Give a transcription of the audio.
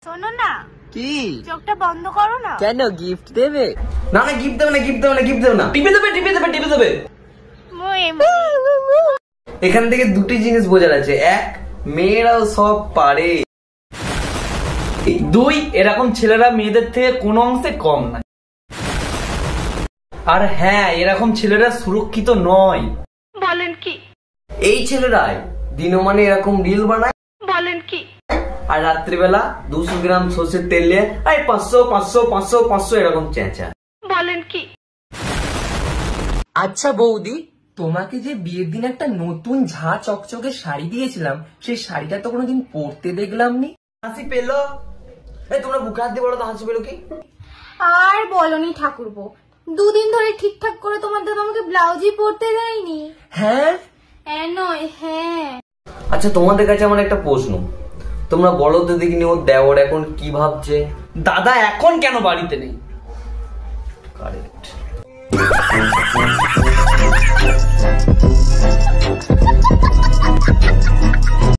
শোনো না, কি চোখটা বন্ধ করো না। কেন গিফট দেবে? না না গিফট দেবে না, গিফট দেবে না, গিফট দেবে না, টিপে দেবে, টিপে দেবে, টিপে দেবে। এখান থেকে দুটি জিনিস বোঝা যাচ্ছে, এক, মেয়েরাও সব পারে, দুই, এরকম ছেলেরা মেয়েদের থেকে কোনো অংশে কম না। আর হ্যাঁ, এরকম ছেলেরা সুরক্ষিত নয়। বলেন কি? এই ছেলেরাই দিনমানে এরকম রিল বানায়, বলেন কি? আর রাত্রিবেলা 200 গ্রাম সর্ষের তেল নিয়ে 500 500 500 500 এরকম চেঁচা। বলেন কি? আচ্ছা বৌদি, তোমাকে যে বিয়ের দিন একটা নতুন ঝাঁ চকচকে শাড়ি দিয়েছিলাম, সেই শাড়িটা তো কোনোদিন পরতে দেখলাম নি। হাসি পেলো? তোমরা বুকে হাত দিয়ে বলো তো, হাসি পেলো কি? আর বলনি ঠাকুরপো, দুদিন ধরে ঠিকঠাক করে তোমার দাদা আমাকে ব্লাউজই পরতে দেয়নি। হ্যাঁ নয় হ্যাঁ। আচ্ছা তোমাদের কাছে আমার একটা প্রশ্ন, তোমরা বলো তো দেখিনি ওর দেওর এখন কি ভাবছে? দাদা এখন কেন বাড়িতে নেই? কারেক্ট।